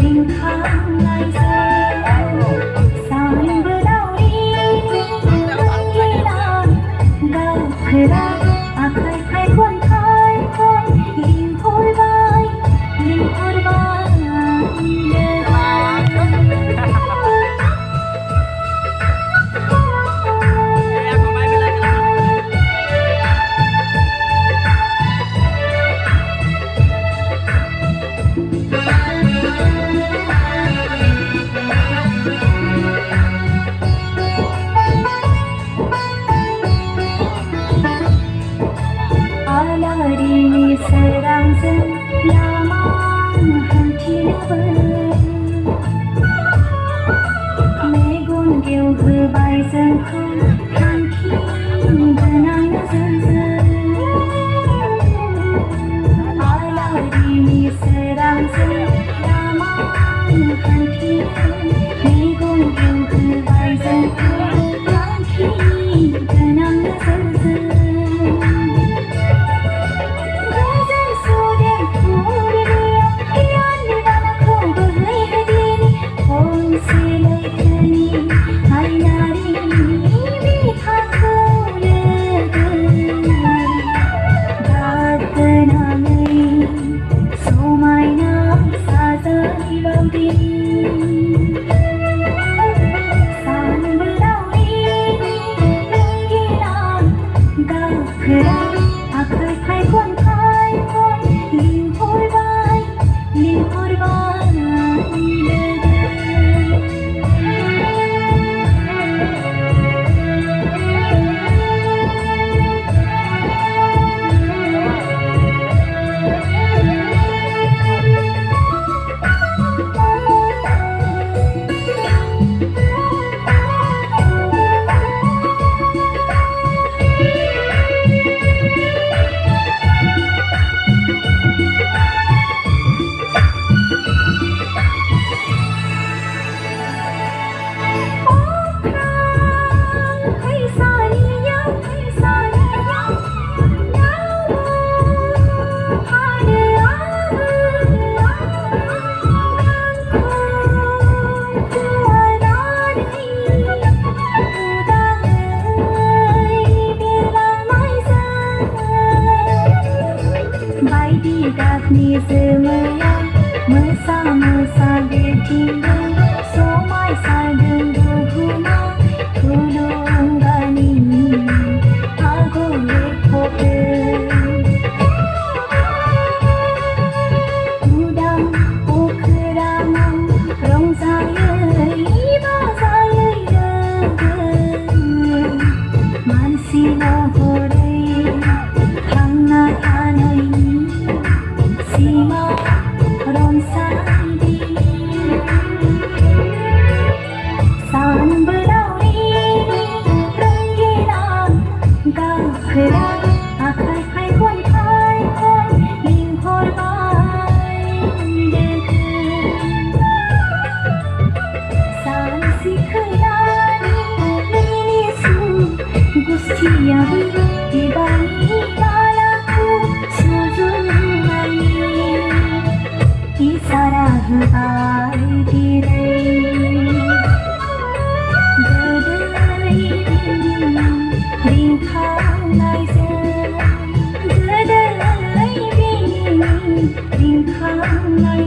riêng tháng ngày xưa sáng bữa đau đi nghĩ là đau khơi ra khai khai quân khai quân linh hồn vai linh hồn vai Alari serang selaman hati lebar Megun kêu hư bài dân không than khi benang dân dân Alari serang selaman hati Megun kêu hư bài dân không than khi benang dân dân Ni semua mesra-mesra bercinta Somai sadeng berguna Tulung gani Aku lepoke Udang ukurangan Rong saya iba saya degen Mansi nohore Hangat anai Sima ron sandi san berau ini rengginang gak gerak akai kai kun ling hor bai deken san si khayani ini su gusti yang dibani balaku sujunai Sarah ai direi gadai ring khang nai se gadai ring khang nai